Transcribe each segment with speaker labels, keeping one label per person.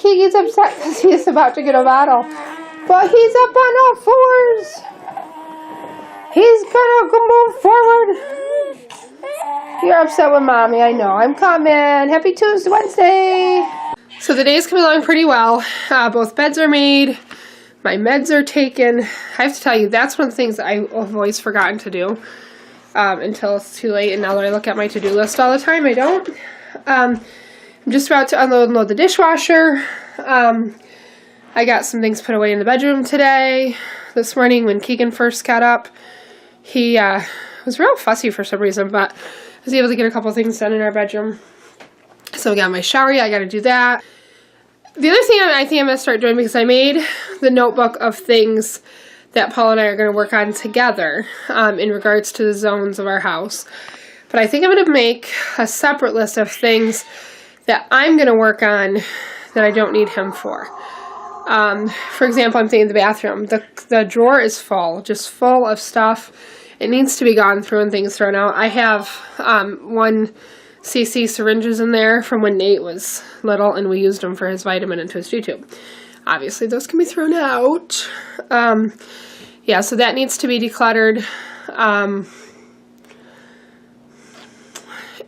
Speaker 1: Kiki's upset because he's about to get a bottle. But he's up on all fours. He's gonna move forward. You're upset with Mommy, I know. I'm coming. Happy Tuesday, Wednesday. So the day's coming along pretty well. Both beds are made. My meds are taken. I have to tell you, that's one of the things that I've always forgotten to do until it's too late. And now that I look at my to-do list all the time, I don't. I'm just about to unload and load the dishwasher. I got some things put away in the bedroom today. This morning when Keegan first got up, he was real fussy for some reason, but I was able to get a couple things done in our bedroom. So I got my shower, I got to do that. The other thing I think I'm going to start doing, because I made the notebook of things that Paul and I are going to work on together in regards to the zones of our house. But I think I'm going to make a separate list of things that I'm going to work on that I don't need him for. For example, I'm thinking the bathroom. The drawer is full, just full of stuff. It needs to be gone through and things thrown out. I have 1cc syringes in there from when Nate was little, and we used them for his vitamin into his G-tube. Obviously, those can be thrown out. Yeah, so that needs to be decluttered.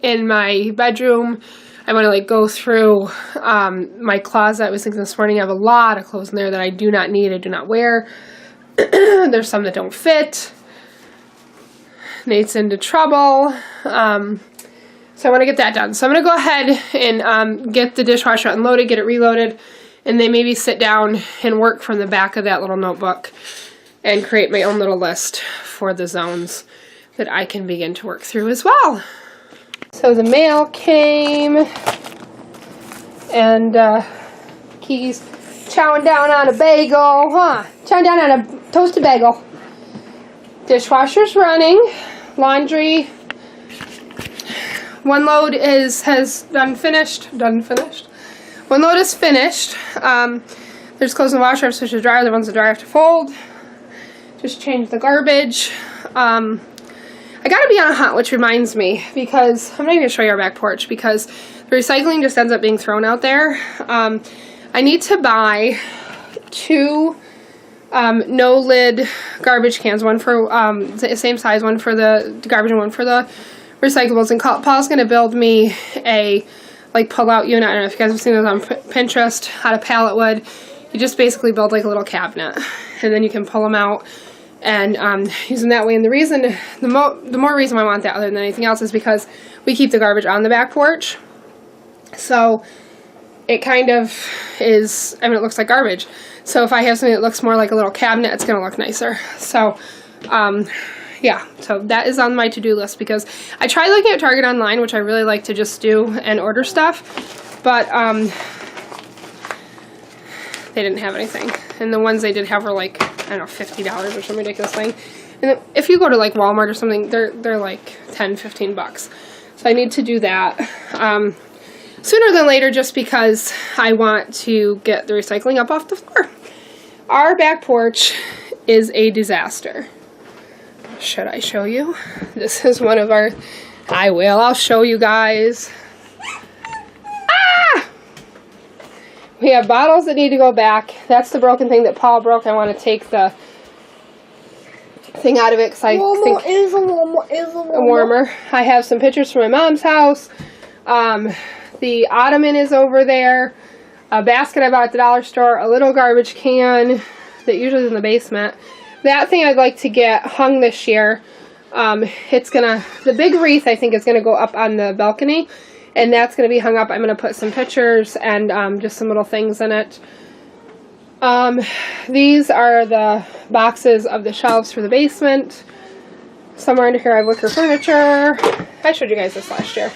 Speaker 1: In my bedroom, I want to go through my closet. I was thinking this morning I have a lot of clothes in there that I do not need, I do not wear. There's some that don't fit. Nate's into trouble. So I want to get that done. So I'm going to go ahead and get the dishwasher unloaded, get it reloaded, and then maybe sit down and work from the back of that little notebook and create my own little list for the zones that I can begin to work through as well. So the mail came, and Kiki's chowing down on a bagel, chowing down on a toasted bagel. Dishwasher's running. Laundry. One load has done finished. One load is finished. There's clothes in the washer, I have to switch to the dryer. The ones in the dryer I have to fold. Just change the garbage. I gotta be on a hunt, which reminds me, because I'm not even gonna show you our back porch because the recycling just ends up being thrown out there. I need to buy 2 no lid garbage cans, one for the same size, one for the garbage and one for the recyclables. And Paul's gonna build me a pull out unit. I don't know if you guys have seen those on Pinterest, out of pallet wood. You just basically build a little cabinet, and then you can pull them out and use them that way. And the reason, the more reason I want that other than anything else is because we keep the garbage on the back porch. So it kind of is, I mean, it looks like garbage. So if I have something that looks more like a little cabinet, it's going to look nicer. So, yeah, so that is on my to-do list because I tried looking at Target online, which I really like to just do and order stuff, but they didn't have anything. And the ones they did have were I don't know, $50 or some ridiculous thing. And if you go to Walmart or something, they're like $10-15 bucks. So I need to do that sooner than later, just because I want to get the recycling up off the floor. Our back porch is a disaster. Should I show you? This is one of our, I'll show you guys. We have bottles that need to go back. That's the broken thing that Paul broke. I want to take the thing out of it because I think is a warmer. I have some pictures from my mom's house. The ottoman is over there. A basket I bought at the dollar store. A little garbage can that usually is in the basement. That thing I'd like to get hung this year. The big wreath I think is gonna go up on the balcony. And that's going to be hung up. I'm going to put some pictures and just some little things in it. These are the boxes of the shelves for the basement. Somewhere under here I have wicker furniture. I showed you guys this last year.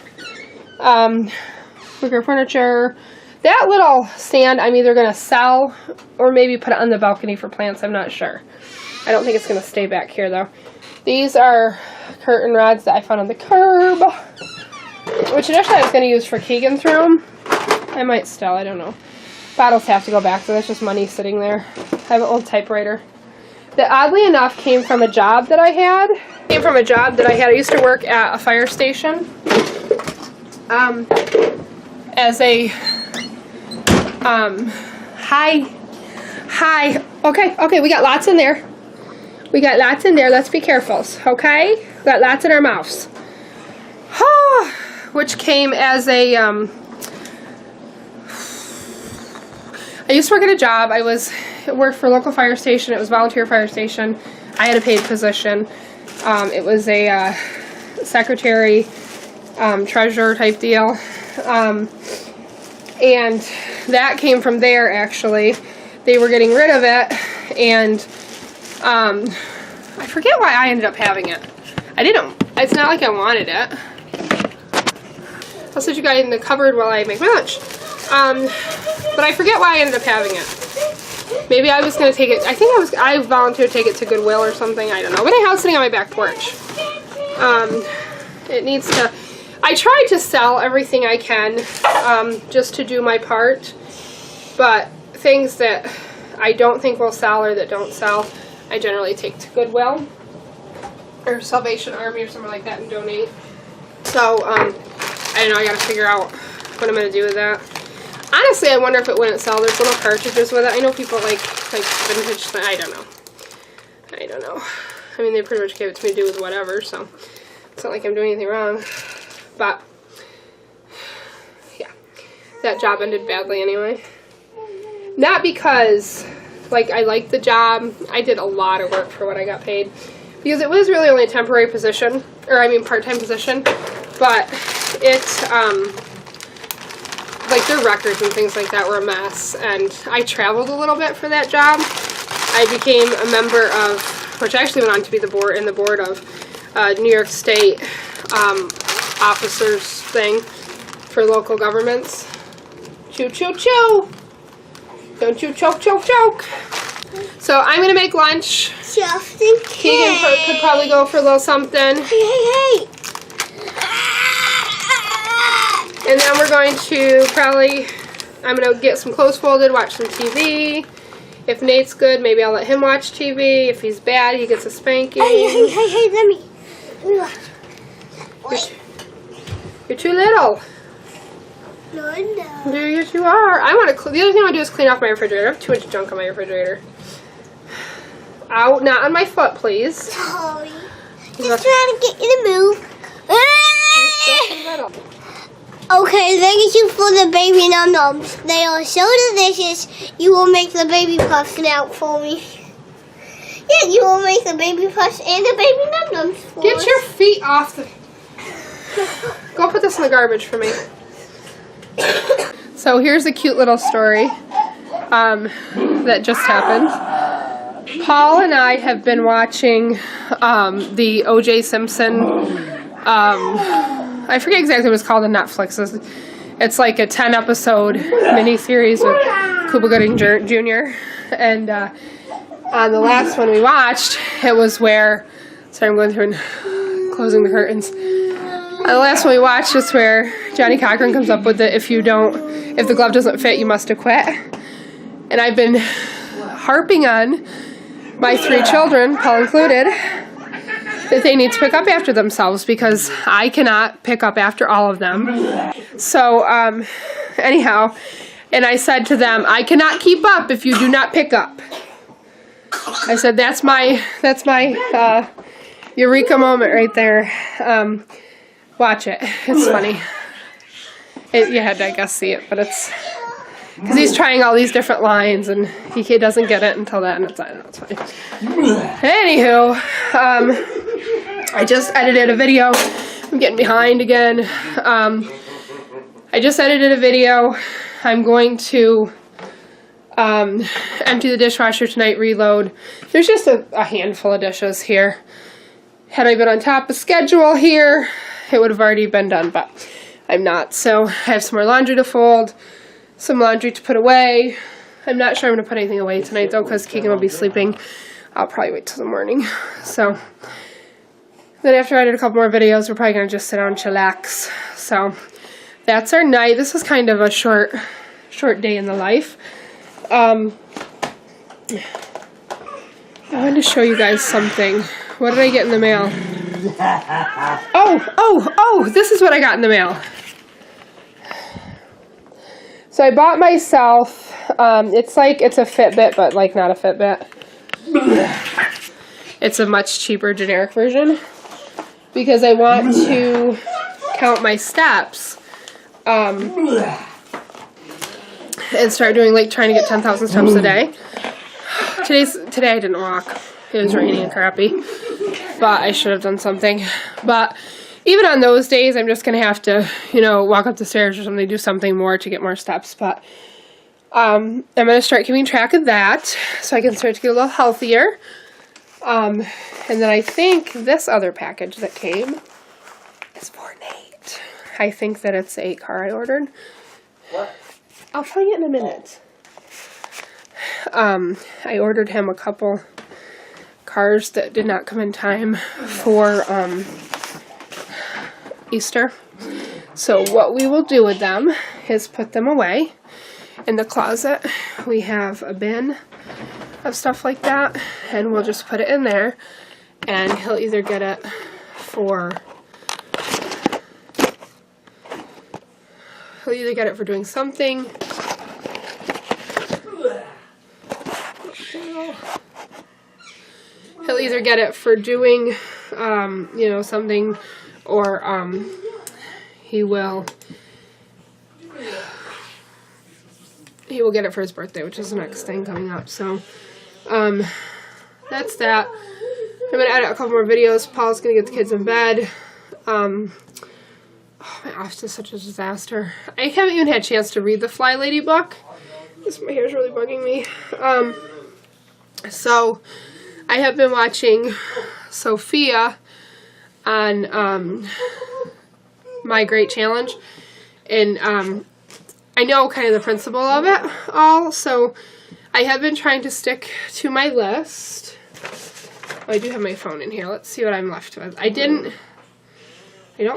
Speaker 1: Wicker furniture. That little stand I'm either going to sell or maybe put it on the balcony for plants. I'm not sure. I don't think it's going to stay back here though. These are curtain rods that I found on the curb, which initially I was going to use for Keegan's room. I might still, I don't know. Bottles have to go back, so that's just money sitting there. I have an old typewriter that oddly enough came from a job that I had. I used to work at a fire station as a Hi. Okay, we got lots in there. Let's be careful, okay? We got lots in our mouths. Which came as a, I used to work at a job. I worked for a local fire station. It was a volunteer fire station. I had a paid position. It was a secretary, treasurer type deal. And that came from there, actually. They were getting rid of it, and I forget why I ended up having it. It's not like I wanted it. I'll set you guys in the cupboard while I make my lunch. But I forget why I ended up having it. Maybe I was going to take it, I volunteered to take it to Goodwill or something, I don't know. But anyhow, it's sitting on my back porch. It needs to, I try to sell everything I can, just to do my part. But things that I don't think will sell or that don't sell, I generally take to Goodwill or Salvation Army or something like that and donate. So, I don't know, I gotta figure out what I'm gonna do with that. Honestly, I wonder if it wouldn't sell. There's little cartridges with it. I know people like vintage, I don't know. I mean, they pretty much gave it to me to do with whatever, so it's not like I'm doing anything wrong. But, yeah, that job ended badly anyway. Not because, I liked the job. I did a lot of work for what I got paid. Because it was really only a temporary position, part-time position. But it's, their records and things like that were a mess. And I traveled a little bit for that job. I became a member of, which I actually went on to be in the board of New York State officers thing for local governments. Choo, choo, choo! Don't you choke. So I'm going to make lunch.
Speaker 2: Just in case.
Speaker 1: Keegan could probably go for a little something.
Speaker 2: Hey.
Speaker 1: And then we're going to I'm going to get some clothes folded, watch some TV. If Nate's good, maybe I'll let him watch TV. If he's bad, he gets a spanking.
Speaker 2: Hey, let me watch.
Speaker 1: You're too little.
Speaker 2: No.
Speaker 1: Yes, you are. The other thing I want to do is clean off my refrigerator. I have too much junk on my refrigerator. Ow, not on my foot, please.
Speaker 2: Sorry. Just trying to get you to move. Okay, thank you for the baby num-nums. They are so delicious. You will make the baby puffs now for me. Yeah, you will make the baby puffs and the baby num-nums for us.
Speaker 1: Get your feet off the... Go put this in the garbage for me. So here's a cute little story that just happened. Paul and I have been watching the O.J. Simpson, I forget exactly what it's called on Netflix. It's like a 10-episode miniseries with Cuba Gooding Jr. And on the last one we watched, it was where, sorry, I'm going through and closing the curtains. The last one we watched is where Johnny Cochran comes up with the if the glove doesn't fit, you must have quit. And I've been harping on my 3 children, Paul included, that they need to pick up after themselves because I cannot pick up after all of them. So, anyhow, and I said to them, I cannot keep up if you do not pick up. I said, that's my eureka moment right there. Watch it. It's funny. You had to, I guess, see it, but it's because he's trying all these different lines and he doesn't get it until then. It's funny. Anywho, I just edited a video. I'm getting behind again. I just edited a video. I'm going to empty the dishwasher tonight, reload. There's just a handful of dishes here. Had I been on top of schedule here, it would have already been done, but I'm not. So I have some more laundry to fold, some laundry to put away. I'm not sure I'm going to put anything away tonight, though, because Keegan will be sleeping. I'll probably wait till the morning. So then after I edit a couple more videos, we're probably going to just sit down and chillax. So that's our night. This was kind of a short day in the life. I wanted to show you guys something. What did I get in the mail? Oh, this is what I got in the mail. So I bought myself, it's a Fitbit, but like not a Fitbit. It's a much cheaper generic version because I want to count my steps and start doing like trying to get 10,000 steps a day. Today I didn't walk. It was raining and crappy, but I should have done something. But even on those days, I'm just going to have to, walk up the stairs or something, do something more to get more steps. But I'm going to start keeping track of that so I can start to get a little healthier. And then I think this other package that came is for Nate. I think that it's a car I ordered.
Speaker 3: What?
Speaker 1: I'll tell you in a minute. I ordered him a couple cars that did not come in time for Easter. So what we will do with them is put them away in the closet. We have a bin of stuff like that, and we'll just put it in there, and he'll either get it for doing something. He'll either get it for doing, something, or he will get it for his birthday, which is the next thing coming up. So, that's that. I'm going to edit a couple more videos. Paul's going to get the kids in bed. My office is such a disaster. I haven't even had a chance to read the Fly Lady book. My hair's really bugging me. So, I have been watching Sophia on My Great Challenge. And I know kind of the principle of it all. So, I have been trying to stick to my list. Oh, I do have my phone in here. Let's see what I'm left with. I don't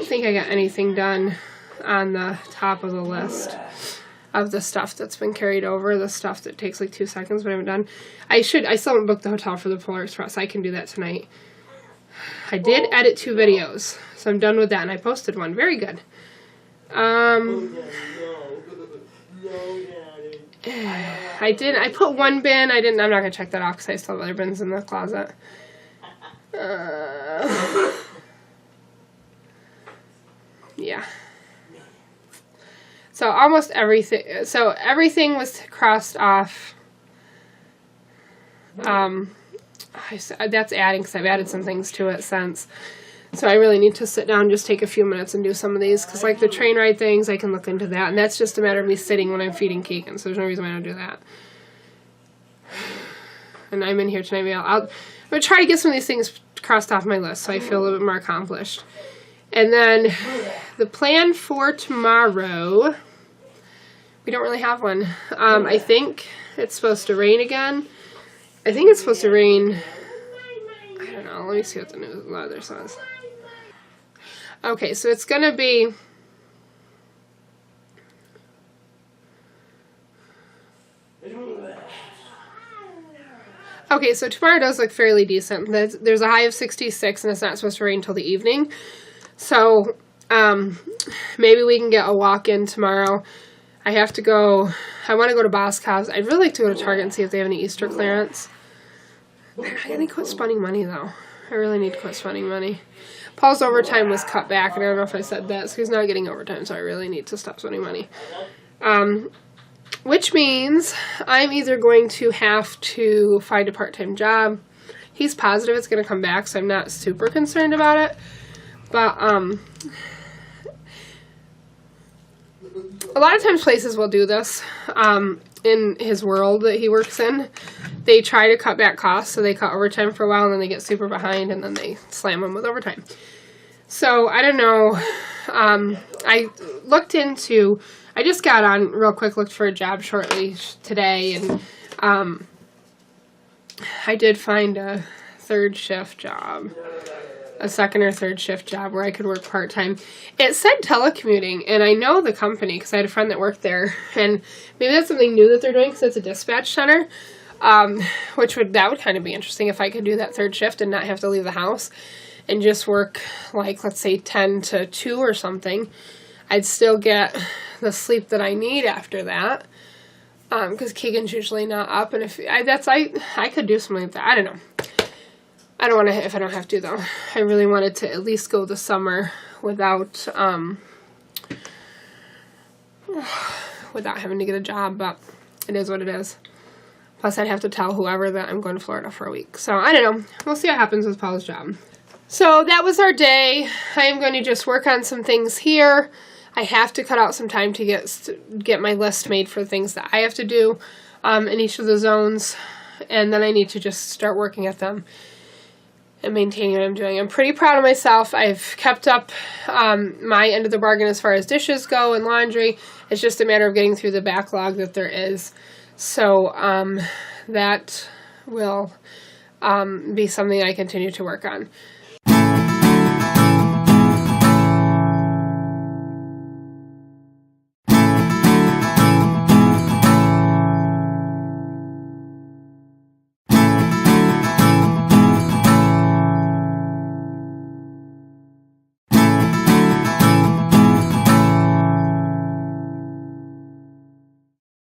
Speaker 1: think I got anything done on the top of the list of the stuff that's been carried over, the stuff that takes like 2 seconds but I haven't done. I still haven't booked the hotel for the Polar Express. I can do that tonight. I did edit 2 videos, so I'm done with that, and I posted one. Very good. I put one bin. I'm not going to check that off because I still have other bins in the closet. Yeah. So almost everything. So everything was crossed off. That's adding because I've added some things to it since. So I really need to sit down and just take a few minutes and do some of these. Because like the train ride things, I can look into that. And that's just a matter of me sitting when I'm feeding Keegan. So there's no reason why I don't do that. And I'm in here tonight. I'm going to try to get some of these things crossed off my list so I feel a little bit more accomplished. And then the plan for tomorrow, we don't really have one. I think it's supposed to rain again. I think it's supposed to rain, I don't know, let me see what the news weather says. Okay, so it's going to be, okay, so tomorrow does look fairly decent. There's a high of 66 and it's not supposed to rain until the evening. So, maybe we can get a walk in tomorrow. I want to go to Boscov's. I'd really like to go to Target and see if they have any Easter clearance. I need to quit spending money, though. I really need to quit spending money. Paul's overtime was cut back, and I don't know if I said that, so he's not getting overtime, so I really need to stop spending money. Which means I'm either going to have to find a part-time job. He's positive it's going to come back, so I'm not super concerned about it. But, a lot of times places will do this, in his world that he works in. They try to cut back costs, so they cut overtime for a while, and then they get super behind, and then they slam them with overtime. So, I don't know, I just got on real quick, looked for a job shortly today, and, I did find a third shift job. A second or third shift job where I could work part-time. It said telecommuting, and I know the company because I had a friend that worked there, and maybe that's something new that they're doing because it's a dispatch center, that would kind of be interesting if I could do that third shift and not have to leave the house and just work, like, let's say 10 to 2 or something. I'd still get the sleep that I need after that. Because Keegan's usually not up, and if I could do something like that. I don't know. I don't want to if I don't have to though. I really wanted to at least go this summer without without having to get a job, but it is what it is. Plus, I'd have to tell whoever that I'm going to Florida for a week. So I don't know. We'll see what happens with Paul's job. So that was our day. I am going to just work on some things here. I have to cut out some time to get my list made for things that I have to do in each of the zones. And then I need to just start working at them and maintaining what I'm doing. I'm pretty proud of myself. I've kept up my end of the bargain as far as dishes go and laundry. It's just a matter of getting through the backlog that there is. So that will be something I continue to work on.